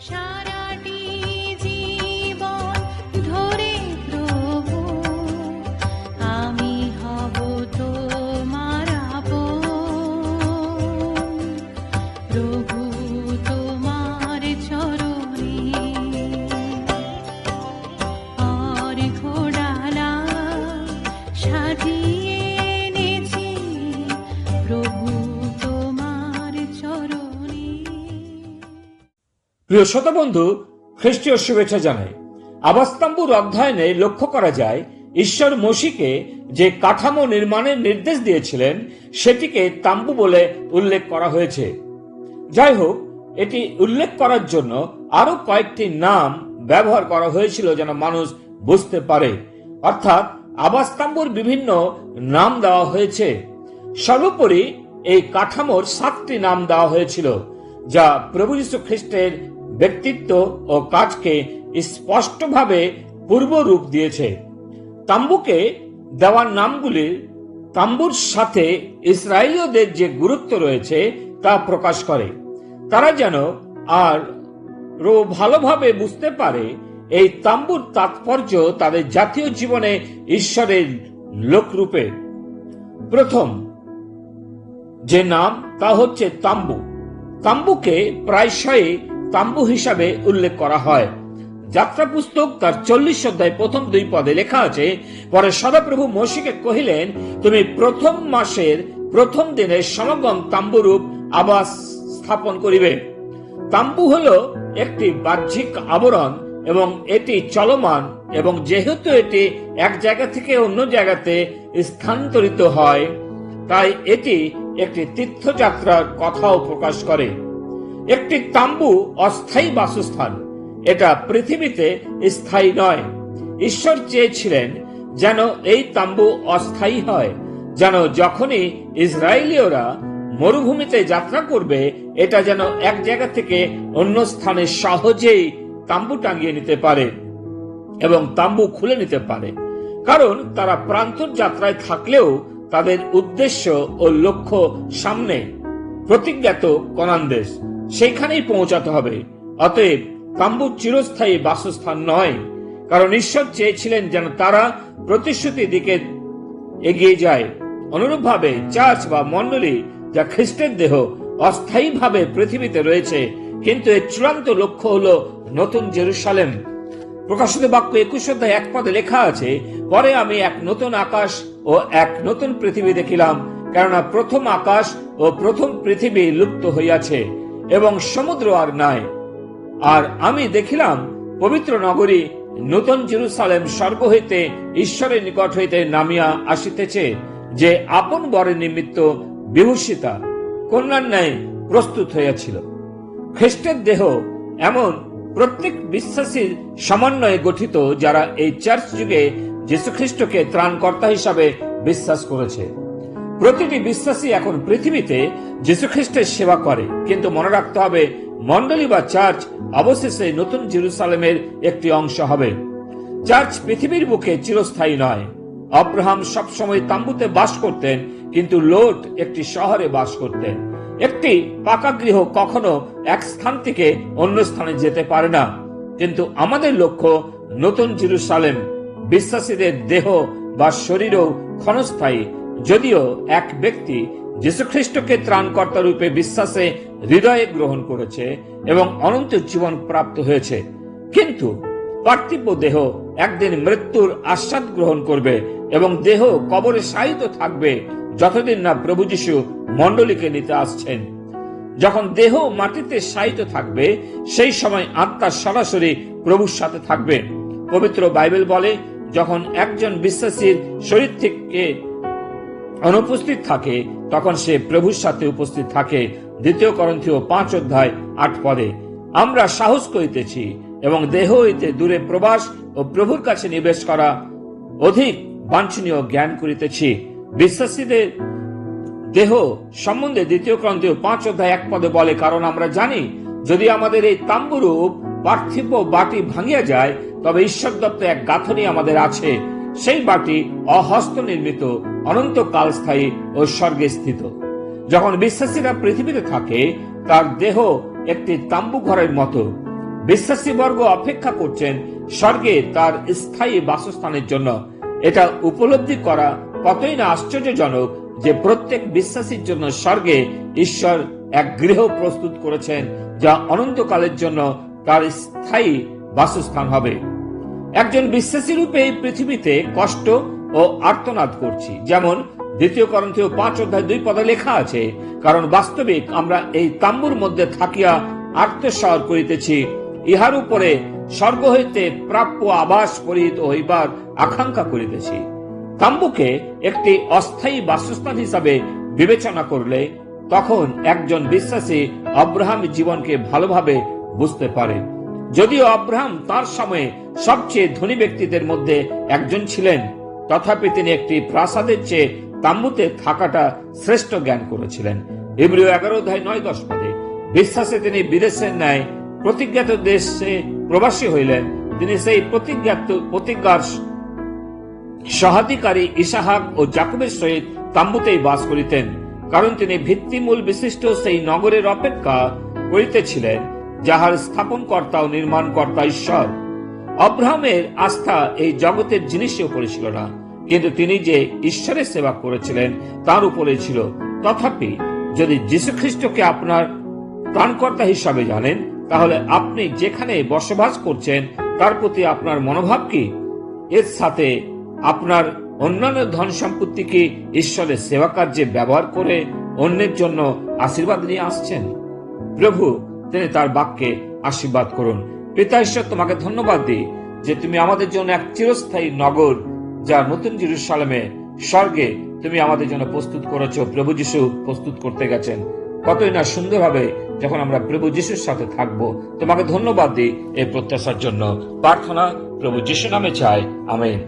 সারাটি জীবন ধরে প্রভু আমি হব তোমার আপন, প্রভু তোমার চরণে আর ঘোড়ালা সাজিয়ে এনেছি প্রভু তোমার চরণে। প্রিয় শ্রোতাবন্ধু, খ্রিস্টীয় শুভেচ্ছা জানাই। আবাসতাম্বুর অধ্যয়নে লক্ষ্য করা যায় ঈশ্বর মসীকে যে কাঠামো নির্মাণের নির্দেশ দিয়েছিলেন সেটিকে তাম্বু বলে উল্লেখ করা হয়েছে। যাই হোক, এটি উল্লেখ করার জন্য আরো কয়েকটি নাম ব্যবহার করা হয়েছিল যেন মানুষ বুঝতে পারে। অর্থাৎ আবাসতাম্বুর বিভিন্ন নাম দেওয়া হয়েছে। সর্বোপরি এই কাঠামোর 7টি নাম দেওয়া হয়েছিল, যা প্রভু যীশু খ্রিস্টের ব্যক্তিত্ব ও কাজকে স্পষ্টভাবে পূর্বরূপ দিয়েছে। তাম্বুকে দেওয়া নামগুলি তাম্বুর সাথে ইসরায়েলীয়দের যে গুরুত্ব রয়েছে তা প্রকাশ করে। তারা যেন আরো ভালোভাবে বুঝতে পারে এই তাম্বুর তাৎপর্য তাদের জাতীয় জীবনে ঈশ্বরের লোকরূপে। প্রথম যে নাম তা হচ্ছে তাম্বু। তাম্বুকে প্রায়শই তাম্বু হিসাবে উল্লেখ করা হয়। যাত্রা পুস্তক তার 40 অধ্যায় প্রথম 2 পদে লেখা আছে, পরে সদাপ্রভু মসীকে কহিলেন, তুমি প্রথম মাসের প্রথম দিনে সমাগম তাম্বুরূপ আবাস স্থাপন করিবে। তাম্বু হলো একটি বাহ্যিক আবরণ এবং এটি চলমান, এবং যেহেতু এটি এক জায়গা থেকে অন্য জায়গাতে স্থানান্তরিত হয়, তাই এটি একটি তীর্থযাত্রার কথাও প্রকাশ করে। একটি তাম্বু অস্থায়ী বাসস্থান, এটা পৃথিবীতে স্থায়ী নয়। ঈশ্বর চেয়েছিলেন যেন এই তাম্বু অস্থায়ী হয়, যেন যখনই ইসরায়েলীয়রা মরুভূমিতে যাত্রা করবে এটা যেন এক জায়গা থেকে অন্য স্থানে সহজেই তাম্বু টাঙিয়ে নিতে পারে এবং তাম্বু খুলে নিতে পারে। কারণ তারা প্রান্তর যাত্রায় থাকলেও তাদের উদ্দেশ্য ও লক্ষ্য সামনে, প্রতিজ্ঞাত কনান দেশ, সেইখানেই পৌঁছাতে হবে। অতএব তাম্বু চিরস্থায়ী বাসস্থান নয়, কারণ ঈশ্বর চেয়েছিলেন যেন তারা প্রতিশ্রুতির দিকে এগিয়ে যায়। অনুরূপভাবে চার্চ বা মণ্ডলী, যা খ্রিস্টের দেহ, অস্থায়ীভাবে পৃথিবীতে রয়েছে, কিন্তু এর চূড়ান্ত লক্ষ্য হলো নতুন জেরুসালেম। প্রকাশিত বাক্য 21 অধ্যায় 1 পদে লেখা আছে, পরে আমি এক নতুন আকাশ ও এক নতুন পৃথিবী দেখিলাম, কেননা প্রথম আকাশ ও প্রথম পৃথিবী লুপ্ত হইয়াছে এবং সমুদ্র আর নাই। আর আমি দেখিলাম পবিত্র নগরী নতুন জেরুসালেম স্বর্গ হইতে ঈশ্বরের নিকট হইতে নামিয়া আসিতেছে, যে আপন বরের নিমিত্ত বিভূষিতা কন্যার ন্যায় প্রস্তুত হইয়াছিল। খ্রিস্টের দেহ এমন প্রত্যেক বিশ্বাসীর সমন্বয়ে গঠিত, যারা এই চার্চ যুগে যীশুখ্রিস্টকে ত্রাণকর্তা হিসাবে বিশ্বাস করেছে। প্রতিটি বিশ্বাসী এখন পৃথিবীতে যীশুখ্রিস্টের সেবা করে, কিন্তু মনে রাখতে হবে মণ্ডলী বা চার্চ অবশেষে নতুন জেরুসালেমের একটি অংশ হবে। চার্চ পৃথিবীর বুকে চিরস্থায়ী নয়। আব্রাহাম সবসময় তাম্বুতে বাস করতেন, কিন্তু লোট একটি শহরে বাস করতেন। একটি পাকা গৃহ কখনো এক স্থান থেকে অন্য স্থানে যেতে পারে না, কিন্তু আমাদের লক্ষ্য নতুন জেরুসালেম। বিশ্বাসীদের দেহ বা শরীরও ক্ষণস্থায়ী, যদিও এক ব্যক্তি যীশুখ্রিস্টকে ত্রাণকর্তা রূপে বিশ্বাসে হৃদয়ে গ্রহণ করেছে এবং অনন্ত জীবন প্রাপ্ত হয়েছে, কিন্তু পার্থিব দেহ একদিন মৃত্যুর আস্বাদ গ্রহণ করবে এবং দেহ কবরে শায়িত থাকবে যতদিন না প্রভু যীশু মণ্ডলীকে নিতে আসছেন। যখন দেহ মাটিতে শায়িত থাকবে, সেই সময় আত্মা সরাসরি প্রভুর সাথে থাকবে। পবিত্র বাইবেল বলে, যখন একজন বিশ্বাসীর শরীর থেকে অনুপস্থিত থাকে, তখন সে প্রভুর সাথে উপস্থিত থাকে। 2 করন্থীয় 5 অধ্যায় 8 পদে। আমরা সাহস করিতেছি এবং দেহ হইতে দূরে প্রবাস ও প্রভুর কাছে নিবেশ করা অধিক বাঞ্ছনীয় জ্ঞান করিতেছি। বিশ্বাসীদের দেহ সম্বন্ধে 2 করন্থীয় 5 অধ্যায় 1 পদে বলে, কারণ আমরা জানি যদি আমাদের এই তাম্বুরূপ পার্থিব বাটি ভাঙিয়া যায়, তবে ঈশ্বর দত্ত এক গাঁথনি আমাদের আছে, সেই বাটি অহস্ত নির্মিত, অনন্তকাল স্থায়ী ও স্বর্গে স্থিত। যখন বিশ্বাসীরা পৃথিবীতে থাকে, তার দেহ একটি তাম্বু ঘরের মতো। বিশ্বাসী বর্গ অপেক্ষা করছেন স্বর্গে তার স্থায়ী বাসস্থানের জন্য। এটা উপলব্ধি করা কতই না আশ্চর্যজনক যে প্রত্যেক বিশ্বাসীর জন্য স্বর্গে ঈশ্বর এক গৃহ প্রস্তুত করেছেন, যা অনন্তকালের জন্য তার স্থায়ী বাসস্থান হবে। একজন বিশ্বাসী রূপে এই পৃথিবীতে কষ্ট ও আর্তনাদ করছি, যেমন 2 করিন্থীয় 5:2 লেখা আছে, কারণ বাস্তবিক আমরা এই তাম্বুর মধ্যে থাকিয়া আর্তস্বর করিতেছি, ইহার উপরে স্বর্গ হইতে প্রাপ্য আবাস পরিহিত হইবার আকাঙ্ক্ষা করিতেছি। তাম্বুকে একটি অস্থায়ী বাসস্থান হিসাবে বিবেচনা করলে তখন একজন বিশ্বাসী আব্রাহাম জীবনকে ভালোভাবে বুঝতে পারে। যদিও আব্রাহাম তার সময়ে সবচেয়ে ধনী ব্যক্তিদের মধ্যে একজন ছিলেন, তথাপি তিনি একটি প্রাসাদের চেয়ে তাম্বুতে থাকাটা শ্রেষ্ঠ জ্ঞান করেছিলেন। ইব্রিয় 11:9-10 বিশ্বাসে তিনি বিদেশের ন্যায় প্রতিজ্ঞাত দেশে প্রবাসী হইলেন। তিনি সেই প্রতিজ্ঞার সহাধিকারী ইসাহাক ও জাকবের সহিত তাম্বুতেই বাস করিতেন, কারণ তিনি ভিত্তিমূল বিশিষ্ট সেই নগরের অপেক্ষা করিতেছিলেন যাহার স্থাপনকর্তা ও নির্মাণকর্তা ঈশ্বর। আব্রাহামের আস্থা এই জগতের জিনিসের উপরে ছিল না, কিন্তু তিনি যে ঈশ্বরের সেবা করেছিলেন তার উপরে ছিল। তথাপি যদি যীশু খ্রিস্টকে আপনার ত্রাণকর্তা হিসাবে জানেন, তাহলে আপনি যেখানে বসবাস করছেন তার প্রতি আপনার মনোভাব কি? এর সাথে আপনার অন্যান্য ধন সম্পত্তি কি ঈশ্বরের সেবা কার্যে ব্যবহার করে অন্যের জন্য আশীর্বাদ নিয়ে আসছেন? প্রভু তিনি তার বাক্যে আশীর্বাদ করুন। পিতা ঈশ্বর, তোমাকে ধন্যবাদ দিই যে তুমি আমাদের জন্য এক চিরস্থায়ী নগর, যা নতুন জেরুজালেমে স্বর্গে তুমি আমাদের জন্য প্রস্তুত করেছো। প্রভু যিশু প্রস্তুত করতে গেছেন, কতই না সুন্দর হবে যখন আমরা প্রভু যিশুর সাথে থাকবো। তোমাকে ধন্যবাদ দিই এই প্রত্যাশার জন্য। প্রার্থনা প্রভু যিশু নামে চাই, আমেন।